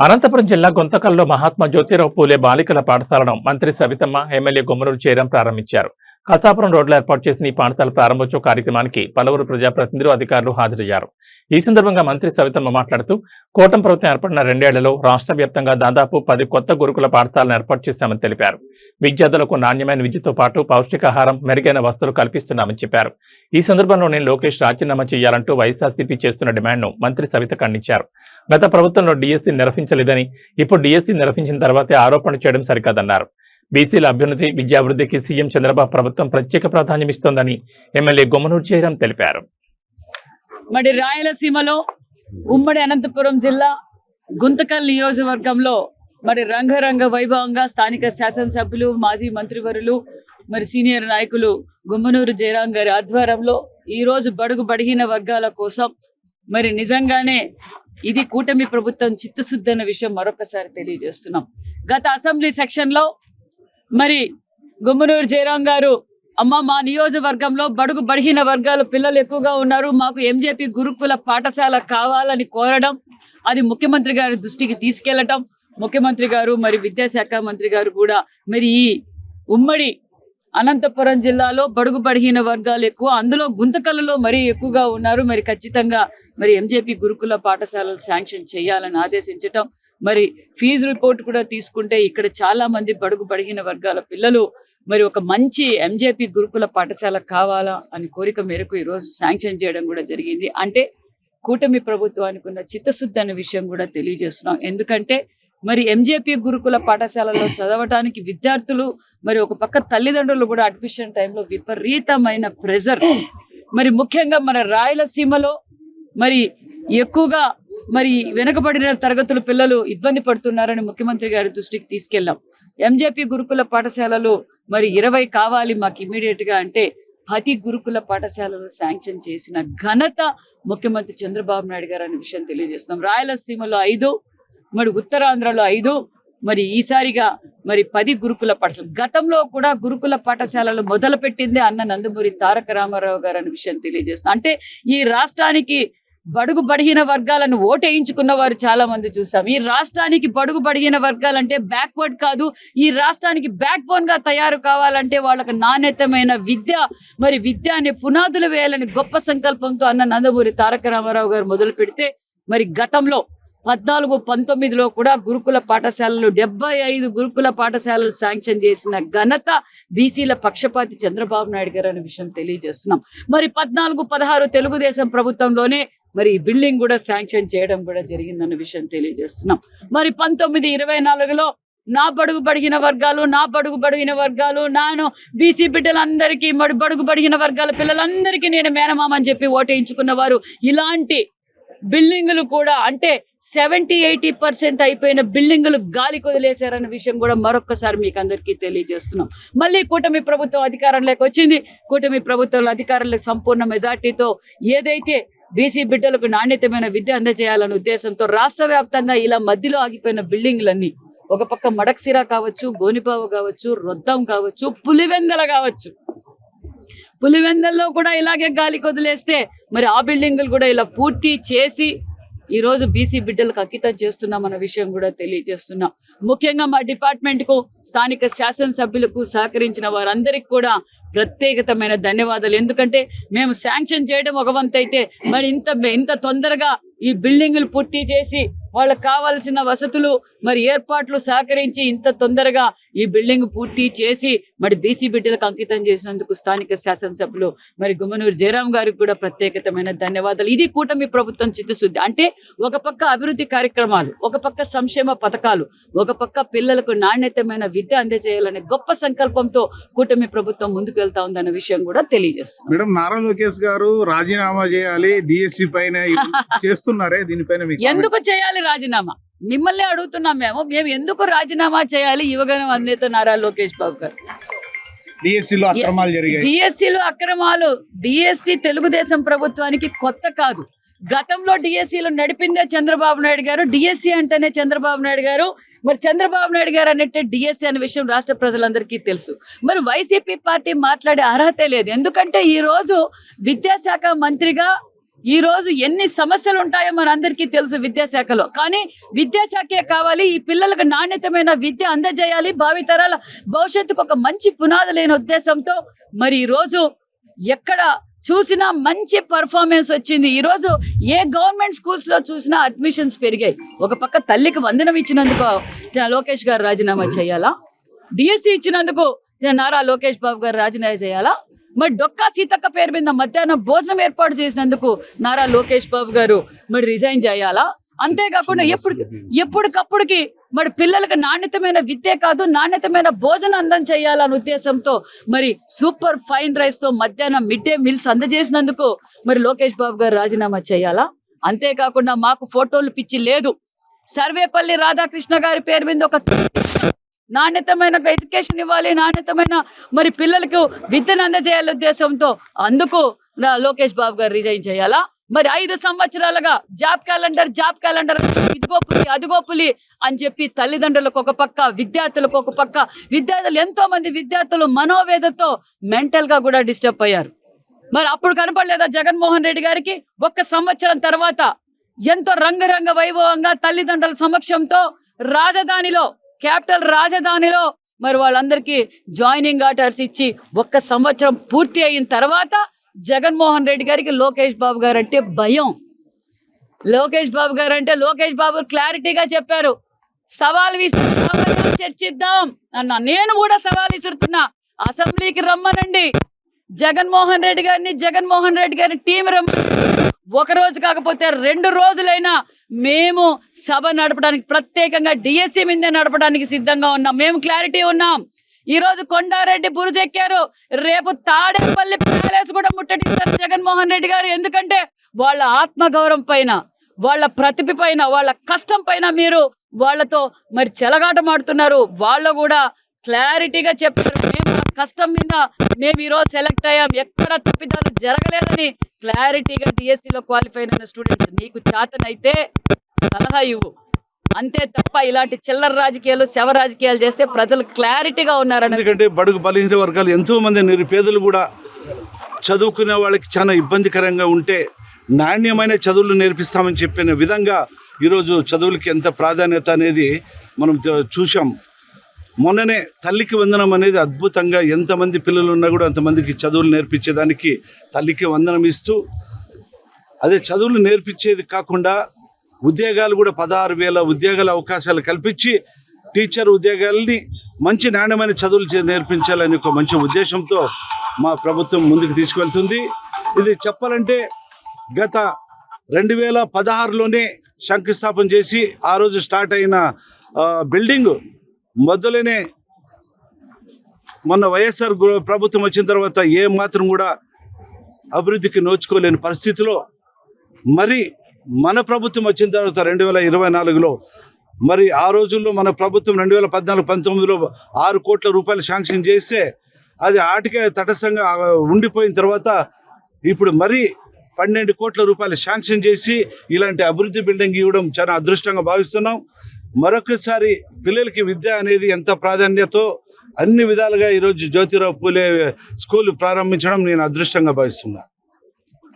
అనంతపురం జిల్లా గుంతకల్లో మహాత్మా జ్యోతిరావు పూలే బాలికల పాఠశాలను మంత్రి సవితమ్మ ఎమ్మెల్యే గుమ్మనూరు జయరాం ప్రారంభించారు. కసాపురం రోడ్లో ఏర్పాటు చేసిన ఈ పాఠశాల ప్రారంభోత్సవ కార్యక్రమానికి పలువురు ప్రజాప్రతినిధులు, అధికారులు హాజరయ్యారు. ఈ సందర్భంగా మంత్రి సవితమ్మ మాట్లాడుతూ, కూటమి ప్రభుత్వం ఏర్పడిన 2 ఏళ్లలో రాష్ట్ర వ్యాప్తంగా దాదాపు 10 కొత్త గురుకుల పాఠశాలను ఏర్పాటు చేశామని తెలిపారు. విద్యార్థులకు నాణ్యమైన విద్యతో పాటు పౌష్టికాహారం, మెరుగైన వసతులు కల్పిస్తున్నామని చెప్పారు. ఈ సందర్భంలోనే లోకేష్ రాజీనామా చేయాలంటూ వైఎస్ఆర్సీపీ చేస్తున్న డిమాండ్ను మంత్రి సవిత ఖండించారు. గత ప్రభుత్వంలో డీఎస్సీ నిర్వహించలేదని, ఇప్పుడు డీఎస్సీ నిర్వహించిన తర్వాతే ఆరోపణలు చేయడం సరికాదన్నారు. బీసీల అభ్యున్నతి, విద్యాభివృద్ధికి సీఎం చంద్రబాబు ప్రభుత్వం ప్రత్యేక ప్రాధాన్యం ఇస్తోందని ఎమ్మెల్యే గుమ్మనూరు జయరాం తెలిపారు. మరి రాయలసీమలో ఉమ్మడి అనంతపురం జిల్లా గుంతకల్ నియోజకవర్గంలో మరి రంగరంగ వైభవంగా స్థానిక శాసనసభ్యులు, మాజీ మంత్రివర్యులు, మరి సీనియర్ నాయకులు గుమ్మనూరు జయరాం గారి ఆధ్వర్యంలో ఈరోజు బడుగు బడిగిన వర్గాల కోసం మరి నిజంగానే ఇది కూటమి ప్రభుత్వం చిత్తశుద్ధి అన్న విషయం మరొకసారి తెలియజేస్తున్నాం. గత అసెంబ్లీ సెక్షన్లో మరి గుమ్మనూరు జయరాం గారు, అమ్మ మా నియోజకవర్గంలో బడుగు బడిగిన వర్గాల పిల్లలు ఎక్కువగా ఉన్నారు, మాకు ఎంజేపీ గురుకుల పాఠశాల కావాలని కోరడం, అది ముఖ్యమంత్రి గారి దృష్టికి తీసుకెళ్లటం, ముఖ్యమంత్రి గారు మరి విద్యాశాఖ మంత్రి గారు కూడా మరి ఈ ఉమ్మడి అనంతపురం జిల్లాలో బడుగు బడిగిన వర్గాలు ఎక్కువ, అందులో గుంతకల్లులో మరీ ఎక్కువగా ఉన్నారు, మరి ఖచ్చితంగా మరి ఎంజేపీ గురుకుల పాఠశాలలు శాంక్షన్ చేయాలని ఆదేశించటం, మరి ఫీజు రిపోర్ట్ కూడా తీసుకుంటే ఇక్కడ చాలా మంది బడుగు బడిగిన వర్గాల పిల్లలు మరి ఒక మంచి ఎంజేపీ గురుకుల పాఠశాల కావాలా అని కోరిక మేరకు ఈరోజు శాంక్షన్ చేయడం కూడా జరిగింది. అంటే కూటమి ప్రభుత్వానికి ఉన్న చిత్తశుద్ధి అనే విషయం కూడా తెలియజేస్తున్నాం. ఎందుకంటే మరి ఎంజేపీ గురుకుల పాఠశాలలో చదవటానికి విద్యార్థులు మరి ఒక పక్క తల్లిదండ్రులు కూడా అడ్మిషన్ టైంలో విపరీతమైన ప్రెజర్, మరి ముఖ్యంగా మన రాయలసీమలో మరి ఎక్కువగా మరి వెనుకబడిన తరగతుల పిల్లలు ఇబ్బంది పడుతున్నారని ముఖ్యమంత్రి గారి దృష్టికి తీసుకెళ్లాం. ఎంజేపీ గురుకుల పాఠశాలలు మరి 20 కావాలి మాకు ఇమీడియట్ గా అంటే 10 గురుకుల పాఠశాలలు శాంక్షన్ చేసిన ఘనత ముఖ్యమంత్రి చంద్రబాబు నాయుడు గారు అనే విషయం తెలియజేస్తున్నాం. రాయలసీమలో 5, మరి ఉత్తరాంధ్రలో 5, మరి ఈసారిగా మరి 10 గురుకుల పాఠశాలలు. గతంలో కూడా గురుకుల పాఠశాలలు మొదలుపెట్టిందే అన్న నందమూరి తారక రామారావు గారు అనే విషయం తెలియజేస్తున్నాం. అంటే ఈ రాష్ట్రానికి బడుగు బడిగిన వర్గాలను ఓటేయించుకున్న వారు చాలా మంది చూసాం. ఈ రాష్ట్రానికి బడుగు బడిగిన వర్గాలంటే బ్యాక్వర్డ్ కాదు, ఈ రాష్ట్రానికి బ్యాక్ బోన్ గా తయారు కావాలంటే వాళ్ళకి నాణ్యతమైన విద్య, మరి విద్యాన్ని పునాదులు వేయాలని గొప్ప సంకల్పంతో అన్న నందమూరి తారక రామారావు గారు మొదలు పెడితే మరి గతంలో 14-19లో కూడా గురుకుల పాఠశాలలు 75 గురుకుల పాఠశాలలు శాంక్షన్ చేసిన ఘనత బీసీల పక్షపాతి చంద్రబాబు నాయుడు గారు అనే విషయం తెలియజేస్తున్నాం. మరి 14-16 తెలుగుదేశం ప్రభుత్వంలోనే మరి బిల్డింగ్ కూడా శాంక్షన్ చేయడం కూడా జరిగిందన్న విషయం తెలియజేస్తున్నాం. మరి 19-24లో నా బడుగు బడిగిన వర్గాలు నాను బీసీ బిడ్డలందరికీ మరి బడుగు బడిగిన వర్గాల పిల్లలందరికీ నేను మేనమామని చెప్పి ఓటేయించుకున్న వారు ఇలాంటి బిల్డింగులు కూడా అంటే 70-80% అయిపోయిన బిల్డింగులు గాలి కొదిలేశారన్న విషయం కూడా మరొక్కసారి మీకు అందరికీ తెలియజేస్తున్నాం. మళ్ళీ కూటమి ప్రభుత్వం అధికారంలోకి వచ్చింది. కూటమి ప్రభుత్వంలో అధికారంలో సంపూర్ణ మెజార్టీతో ఏదైతే బీసీ బిడ్డలకు నాణ్యతమైన విద్య అందజేయాలనే ఉద్దేశంతో రాష్ట్ర వ్యాప్తంగా ఇలా మధ్యలో ఆగిపోయిన బిల్డింగులన్నీ ఒక పక్క మడక్సిరా కావచ్చు, గోనిపావు కావచ్చు, రొద్దం కావచ్చు, పులివెందల కావచ్చు, పులివెందల్లో కూడా ఇలాగే గాలి కొదిలేస్తే మరి ఆ బిల్డింగులు కూడా ఇలా పూర్తి చేసి ఈరోజు బీసీ బిడ్డలకు అంకితం చేస్తున్నామన్న విషయం కూడా తెలియజేస్తున్నాం. ముఖ్యంగా మా డిపార్ట్మెంట్కు, స్థానిక శాసనసభ్యులకు సహకరించిన వారందరికీ కూడా ప్రత్యేకమైన ధన్యవాదాలు. ఎందుకంటే మేము శాంక్షన్ చేయడం ఒక వంతు అయితే మరి ఇంత తొందరగా ఈ బిల్డింగులు పూర్తి చేసి వాళ్ళకు కావాల్సిన వసతులు మరి ఏర్పాట్లు సహకరించి ఇంత తొందరగా ఈ బిల్డింగ్ పూర్తి చేసి మరి బీసీ బిడ్డలకు అంకితం చేసినందుకు స్థానిక శాసనసభ్యులు మరి గుమ్మనూరు జయరాం గారికి కూడా ప్రత్యేకమైన ధన్యవాదాలు. ఇది కూటమి ప్రభుత్వం చిత్తశుద్ధి. అంటే ఒక పక్క అభివృద్ధి కార్యక్రమాలు, ఒక పక్క సంక్షేమ పథకాలు, ఒక పక్క పిల్లలకు నాణ్యతమైన విద్య అందజేయాలనే గొప్ప సంకల్పంతో కూటమి ప్రభుత్వం ముందుకు వెళ్తా ఉందన్న విషయం కూడా తెలియజేస్తుంది. మేడం, నారా లోకేష్ గారు రాజీనామా చేయాలి డిఎస్సి పైన చేస్తున్నారే, దీనిపైన ఎందుకు చేయాలి రాజీనామా? మిమ్మల్ని అడుగుతున్నాం. మేము ఎందుకు రాజీనామా చేయాలి? యువగణం అధినేత నారా లోకేష్ బాబు గారు డిఎస్సిలో అక్రమాలు జరిగాయి. డిఎస్సిలో అక్రమాలు, డిఎస్సి తెలుగుదేశం ప్రభుత్వానికి కొత్త కాదు. గతంలో డిఎస్సిలో నడిపిందే చంద్రబాబు నాయుడు గారు. డిఎస్సి అంటేనే చంద్రబాబు నాయుడు గారు. మరి చంద్రబాబు నాయుడు గారు అన్నట్టే డిఎస్సి అనే విషయం రాష్ట్ర ప్రజలందరికీ తెలుసు. మరి వైసీపీ పార్టీ మాట్లాడే అర్హత లేదు. ఎందుకంటే ఈ రోజు విద్యాశాఖ మంత్రిగా ఈ రోజు ఎన్ని సమస్యలు ఉంటాయో మనందరికీ తెలుసు విద్యాశాఖలో. కానీ విద్యాశాఖే కావాలి, ఈ పిల్లలకు నాణ్యతమైన విద్య అందజేయాలి, భావితరాల భవిష్యత్తుకు ఒక మంచి పునాది లేని ఉద్దేశంతో మరి ఈ రోజు ఎక్కడ చూసినా మంచి పర్ఫార్మెన్స్ వచ్చింది. ఈ రోజు ఏ గవర్నమెంట్ స్కూల్స్ లో చూసినా అడ్మిషన్స్ పెరిగాయి. ఒక పక్క తల్లికి వందనం ఇచ్చినందుకు లోకేష్ గారు రాజీనామా చేయాలా? డిఎస్సి ఇచ్చినందుకు నారా లోకేష్ బాబు గారు రాజీనామా చేయాలా? మరి డొక్కా సీతక్క పేరు మీద మధ్యాహ్నం భోజనం ఏర్పాటు చేసినందుకు నారా లోకేష్ బాబు గారు మరి రిజైన్ చేయాలా? అంతేకాకుండా ఎప్పటికప్పుడుకి మరి పిల్లలకు నాణ్యతమైన విద్య కాదు, నాణ్యతమైన భోజనం అందం చేయాలనే ఉద్దేశంతో మరి సూపర్ ఫైన్ రైస్ తో మధ్యాహ్నం మిడ్ డే మీల్స్ అందజేసినందుకు మరి లోకేష్ బాబు గారు రాజీనామా చేయాలా? అంతేకాకుండా మాకు ఫోటోలు పిచ్చి లేదు. సర్వేపల్లి రాధాకృష్ణ గారి పేరు మీద ఒక నాణ్యతమైన ఎడ్యుకేషన్ ఇవ్వాలి, నాణ్యతమైన మరి పిల్లలకు విద్యను అందజేయాల ఉద్దేశంతో అందుకు లోకేష్ బాబు గారు రిజైన్ చేయాలా? మరి 5 సంవత్సరాలుగా జాబ్ క్యాలెండర్ ఇదిగో పులి అదిగో పులి అని చెప్పి తల్లిదండ్రులకు ఒక పక్క, విద్యార్థులకు ఒక పక్క, విద్యార్థులు ఎంతో మంది విద్యార్థులు మనోవేదతో మెంటల్ గా కూడా డిస్టర్బ్ అయ్యారు. మరి అప్పుడు కనపడలేదా జగన్మోహన్ రెడ్డి గారికి? 1 సంవత్సరం తర్వాత ఎంతో రంగరంగ వైభవంగా తల్లిదండ్రుల సమక్షంతో రాజధానిలో, క్యాపిటల్ రాజధానిలో మరి వాళ్ళందరికీ జాయినింగ్ ఆర్డర్స్ ఇచ్చి 1 సంవత్సరం పూర్తి అయిన తర్వాత జగన్మోహన్ రెడ్డి గారికి లోకేష్ బాబు గారు అంటే భయం. లోకేష్ బాబు క్లారిటీగా చెప్పారు, సవాల్ చర్చిద్దాం అన్న. నేను కూడా సవాల్ విసురుతున్నా, అసెంబ్లీకి రమ్మనండి, జగన్మోహన్ రెడ్డి గారిని టీం ఒక రోజు కాకపోతే 2 రోజులైనా మేము సభ నడపడానికి, ప్రత్యేకంగా డిఎస్సి మీద నడపడానికి సిద్ధంగా ఉన్నాం. మేము క్లారిటీ ఉన్నాం. ఈ రోజు కొండారెడ్డి బురుజెక్కారు, రేపు తాడేపల్లి ప్యాలెస్ కూడా ముట్టడిస్తారు జగన్మోహన్ రెడ్డి గారు. ఎందుకంటే వాళ్ళ ఆత్మగౌరవం పైన, వాళ్ళ ప్రతిభ పైన, వాళ్ళ కష్టం పైన మీరు వాళ్ళతో మరి చెలగాటమాడుతున్నారు. వాళ్ళు కూడా క్లారిటీగా చెప్పారు, మేము కష్టం మీద మేము ఈరోజు సెలెక్ట్ అయ్యాం, ఎక్కడ తప్పిదాలు జరగలేదని క్లారిటీగా డిఎస్సిలో క్వాలిఫై అయిన స్టూడెంట్స్ నీకు చేతనైతే సలహా ఇవ్వు, అంతే తప్ప ఇలాంటి చిల్లర రాజకీయాలు, శవ రాజకీయాలు చేస్తే ప్రజలు క్లారిటీగా ఉన్నారని. ఎందుకంటే బడుగు బలహీన వర్గాలు ఎంతో మంది నిరుపేదలు కూడా చదువుకునే వాళ్ళకి చాలా ఇబ్బందికరంగా ఉంటే నాణ్యమైన చదువులు నేర్పిస్తామని చెప్పిన విధంగా ఈరోజు చదువులకి ఎంత ప్రాధాన్యత అనేది మనం చూసాం. మొన్ననే తల్లికి వందనం అనేది అద్భుతంగా ఎంతమంది పిల్లలు ఉన్నా కూడా అంతమందికి చదువులు నేర్పించేదానికి తల్లికి వందనం ఇస్తూ, అదే చదువులు నేర్పించేది కాకుండా ఉద్యోగాలు కూడా 16,000 ఉద్యోగాల అవకాశాలు కల్పించి టీచర్ ఉద్యోగాలని మంచి నాణ్యమైన చదువులు నేర్పించాలని ఒక మంచి ఉద్దేశంతో మా ప్రభుత్వం ముందుకు తీసుకువెళ్తుంది. ఇది చెప్పాలంటే గత 2016లోనే శంకుస్థాపన చేసి ఆ రోజు స్టార్ట్ అయిన బిల్డింగ్ మొదలనే మొన్న వైఎస్ఆర్ ప్రభుత్వం వచ్చిన తర్వాత ఏ మాత్రం కూడా అభివృద్ధికి నోచుకోలేని పరిస్థితిలో మరి మన ప్రభుత్వం వచ్చిన తర్వాత 2024లో మరి ఆ రోజుల్లో మన ప్రభుత్వం 2014-19లో 6 కోట్ల రూపాయలు శాంక్షన్ చేస్తే అది ఆటికే తటస్థంగా ఉండిపోయిన తర్వాత ఇప్పుడు మరి 12 కోట్ల రూపాయలు శాంక్షన్ చేసి ఇలాంటి అభివృద్ధి బిల్డింగ్ ఇవ్వడం చాలా అదృష్టంగా భావిస్తున్నాం. మరొకసారి పిల్లలకి విద్య అనేది ఎంత ప్రాధాన్యతో అన్ని విధాలుగా ఈరోజు జ్యోతిరావు పూలే స్కూల్ ప్రారంభించడం నేను అదృష్టంగా భావిస్తున్నాను.